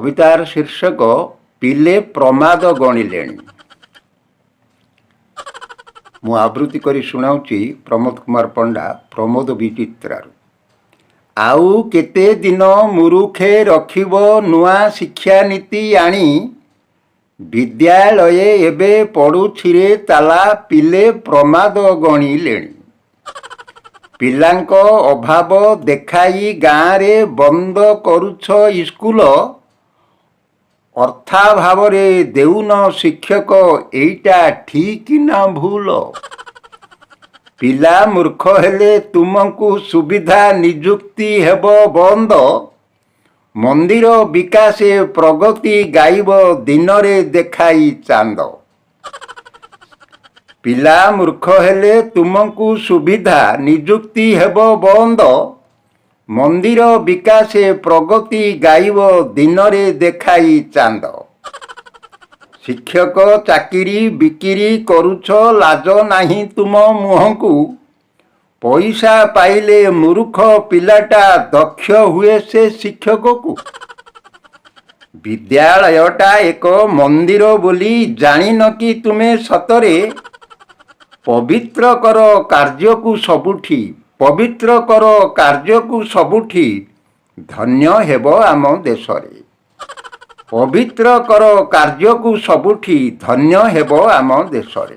कवितार शीर्षक पिले प्रमाद गणिलेणी। मु आवृत्ति करी शुणाऊची प्रमोद कुमार पंडा प्रमोद विचित्रारू। आउ केते दिन मुरुखे रखिब नुआ शिक्षा नीति आनी, विद्यालये एबे पढ़ुछिरे ताला पिले प्रमाद गणिलेणी। पिलांको अभाव देखाई गाँरे बंद करुछ स्कूल, अर्थाभावरे देउन शिक्षक एइटा ठीक ना भूल। पिला मूर्ख हेले तुमको सुविधा निजुक्ति हेब बंद, मंदिर विकासे प्रगति गाइब दिनरे देखाई चांद। पिला मूर्ख हेले तुमको सुविधा निजुक्ति हेब बंद, मंदिर विकासे प्रगति गाइब दिनरे देखाई चांद। शिक्षक चाकिरी बिकिरी करुछ लाज नाही तुम मुहंकु, पैसा पाइले मूर्ख पिलाटा दक्ष हुए से शिक्षक को। विद्यालयटा एक मंदिर बोली जानिन कि तुमे सतरे, पवित्र कर कार्य को सबुठी, पवित्र कर कार्य को सबुठी, धन्य हेब आम देशरे। पवित्र कर कार्य को सबुठी, धन्य हेब आम देशरे।